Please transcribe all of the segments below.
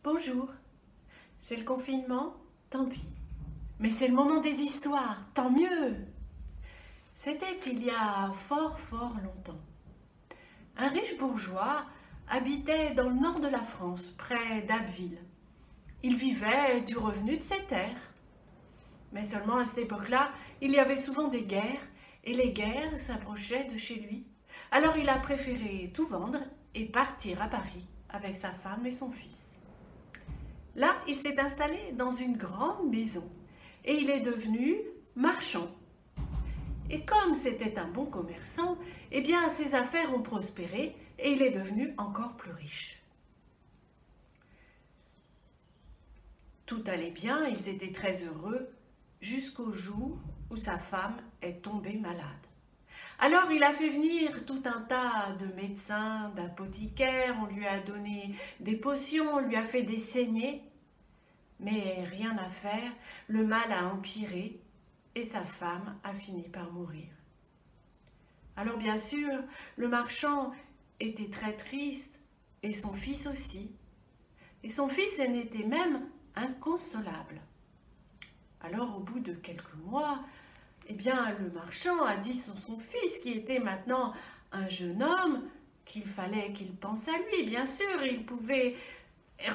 Bonjour, c'est le confinement, tant pis. Mais c'est le moment des histoires, tant mieux. C'était il y a fort longtemps. Un riche bourgeois habitait dans le nord de la France, près d'Abbeville. Il vivait du revenu de ses terres. Mais seulement à cette époque-là, il y avait souvent des guerres, et les guerres s'approchaient de chez lui. Alors il a préféré tout vendre et partir à Paris avec sa femme et son fils. Là, il s'est installé dans une grande maison et il est devenu marchand. Et comme c'était un bon commerçant, eh bien ses affaires ont prospéré et il est devenu encore plus riche. Tout allait bien, ils étaient très heureux jusqu'au jour où sa femme est tombée malade. Alors il a fait venir tout un tas de médecins, d'apothicaires, on lui a donné des potions, on lui a fait des saignées. Mais rien à faire, le mal a empiré et sa femme a fini par mourir. Alors bien sûr, le marchand était très triste et son fils aussi. Et son fils en était même inconsolable. Alors au bout de quelques mois, eh bien le marchand a dit à son fils, qui était maintenant un jeune homme, qu'il fallait qu'il pense à lui. Bien sûr, il pouvait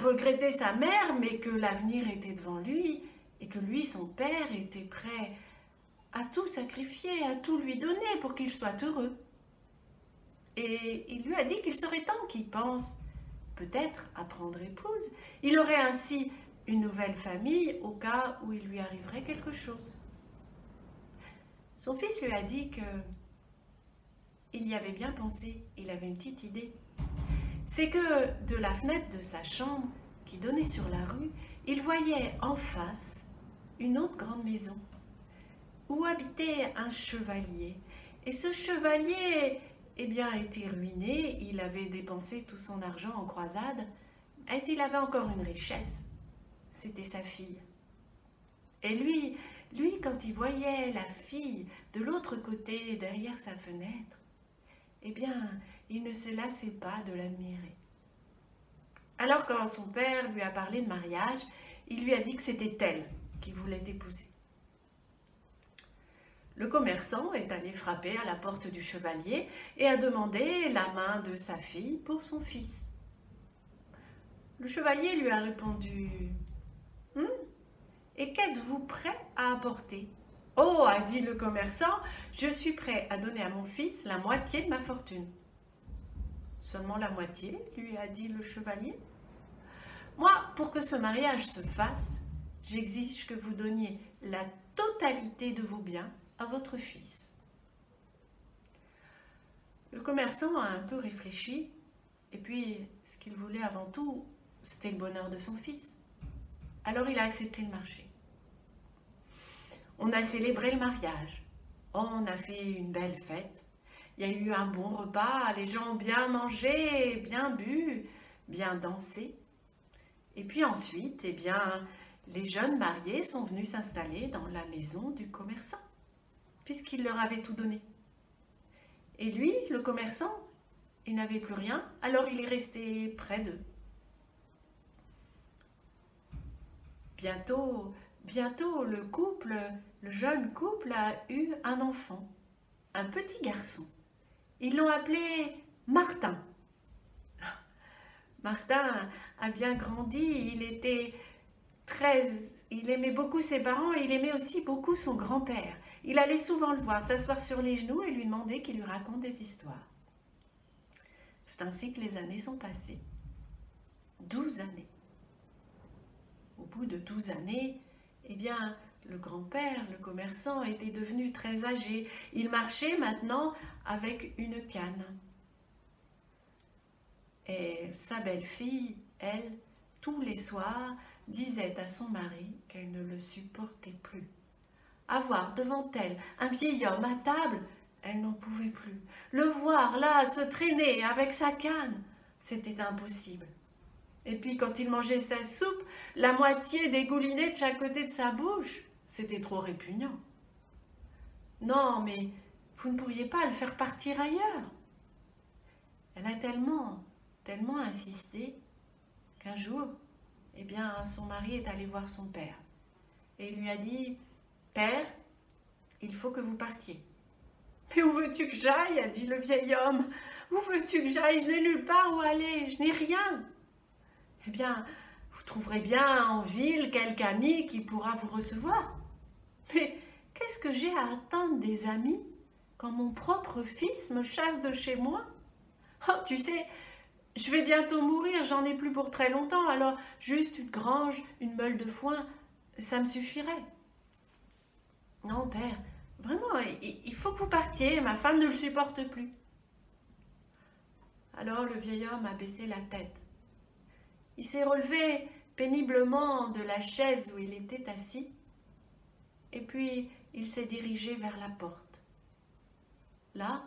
regretter sa mère, mais que l'avenir était devant lui et que lui, son père, était prêt à tout sacrifier, à tout lui donner pour qu'il soit heureux. Et il lui a dit qu'il serait temps qu'il pense peut-être à prendre épouse. Il aurait ainsi une nouvelle famille au cas où il lui arriverait quelque chose. Son fils lui a dit que il y avait bien pensé, il avait une petite idée. C'est que de la fenêtre de sa chambre, qui donnait sur la rue, il voyait en face une autre grande maison, où habitait un chevalier. Et ce chevalier, eh bien, était ruiné, il avait dépensé tout son argent en croisade, et s'il avait encore une richesse, c'était sa fille. Et lui, quand il voyait la fille de l'autre côté, derrière sa fenêtre, eh bien, il ne se lassait pas de l'admirer. Alors quand son père lui a parlé de mariage, il lui a dit que c'était elle qui voulait épouser. Le commerçant est allé frapper à la porte du chevalier et a demandé la main de sa fille pour son fils. Le chevalier lui a répondu « Et qu'êtes-vous prêt à apporter ?»« Oh, a dit le commerçant, je suis prêt à donner à mon fils la moitié de ma fortune. » Seulement la moitié, lui a dit le chevalier. Moi, pour que ce mariage se fasse, j'exige que vous donniez la totalité de vos biens à votre fils. Le commerçant a un peu réfléchi, et puis ce qu'il voulait avant tout, c'était le bonheur de son fils. Alors il a accepté le marché. On a célébré le mariage, on a fait une belle fête. Il y a eu un bon repas, les gens ont bien mangé, bien bu, bien dansé. Et puis ensuite, eh bien, les jeunes mariés sont venus s'installer dans la maison du commerçant, puisqu'il leur avait tout donné. Et lui, le commerçant, il n'avait plus rien, alors il est resté près d'eux. Bientôt, le jeune couple a eu un enfant, un petit garçon. Ils l'ont appelé Martin. Martin a bien grandi, il aimait beaucoup ses parents et il aimait aussi beaucoup son grand-père. Il allait souvent le voir, s'asseoir sur les genoux et lui demander qu'il lui raconte des histoires. C'est ainsi que les années sont passées. 12 années. Au bout de 12 années, eh bien, le grand-père, le commerçant, était devenu très âgé. Il marchait maintenant avec une canne. Et sa belle-fille, elle, tous les soirs, disait à son mari qu'elle ne le supportait plus. Avoir devant elle un vieil homme à table, elle n'en pouvait plus. Le voir là, se traîner avec sa canne, c'était impossible. Et puis quand il mangeait sa soupe, la moitié dégoulinait de chaque côté de sa bouche, c'était trop répugnant. Non, mais vous ne pourriez pas le faire partir ailleurs. Elle a tellement insisté qu'un jour, eh bien, son mari est allé voir son père et il lui a dit « Père, il faut que vous partiez. » « Mais où veux-tu que j'aille ?» a dit le vieil homme. « Où veux-tu que j'aille? Je n'ai nulle part où aller, je n'ai rien. » « Eh bien, vous trouverez bien en ville quelque ami qui pourra vous recevoir. » « Mais qu'est-ce que j'ai à attendre des amis quand mon propre fils me chasse de chez moi? Oh, tu sais, je vais bientôt mourir, j'en ai plus pour très longtemps, alors juste une grange, une meule de foin, ça me suffirait. » « Non, père, vraiment, il faut que vous partiez, ma femme ne le supporte plus. » Alors le vieil homme a baissé la tête. Il s'est relevé péniblement de la chaise où il était assis, et puis il s'est dirigé vers la porte. Là,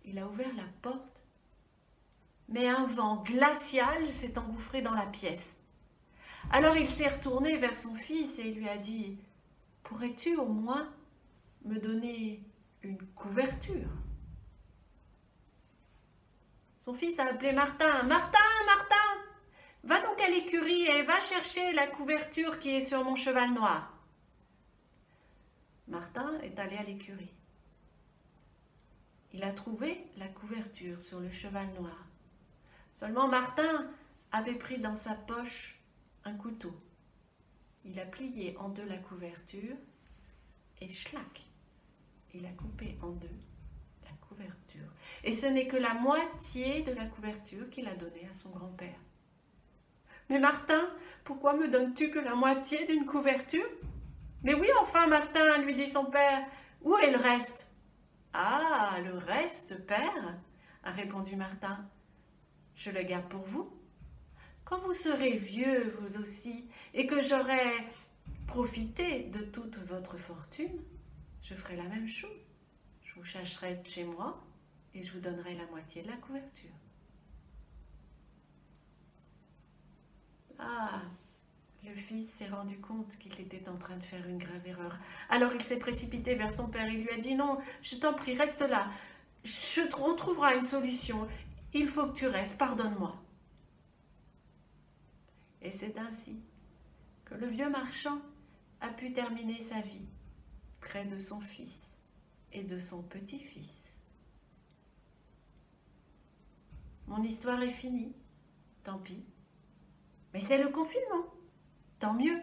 il a ouvert la porte, mais un vent glacial s'est engouffré dans la pièce. Alors il s'est retourné vers son fils et lui a dit « Pourrais-tu au moins me donner une couverture ?» Son fils a appelé Martin. « Martin, Martin, va donc à l'écurie et va chercher la couverture qui est sur mon cheval noir. » Martin est allé à l'écurie. Il a trouvé la couverture sur le cheval noir. Seulement Martin avait pris dans sa poche un couteau. Il a plié en deux la couverture et schlac, il a coupé en deux la couverture. Et ce n'est que la moitié de la couverture qu'il a donnée à son grand-père. « Mais Martin, pourquoi me donnes-tu que la moitié d'une couverture ?»« Mais oui, enfin, Martin, lui dit son père, où est le reste ?»« Ah, le reste, père, a répondu Martin, je le garde pour vous. Quand vous serez vieux, vous aussi, et que j'aurai profité de toute votre fortune, je ferai la même chose. Je vous chasserai de chez moi et je vous donnerai la moitié de la couverture. » Ah, le fils s'est rendu compte qu'il était en train de faire une grave erreur. Alors il s'est précipité vers son père et lui a dit « Non, je t'en prie, reste là. On trouvera une solution. Il faut que tu restes, pardonne-moi. » Et c'est ainsi que le vieux marchand a pu terminer sa vie près de son fils et de son petit-fils. Mon histoire est finie, tant pis. Mais c'est le confinement, tant mieux.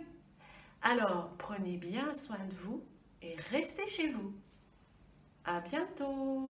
Alors prenez bien soin de vous et restez chez vous. À bientôt.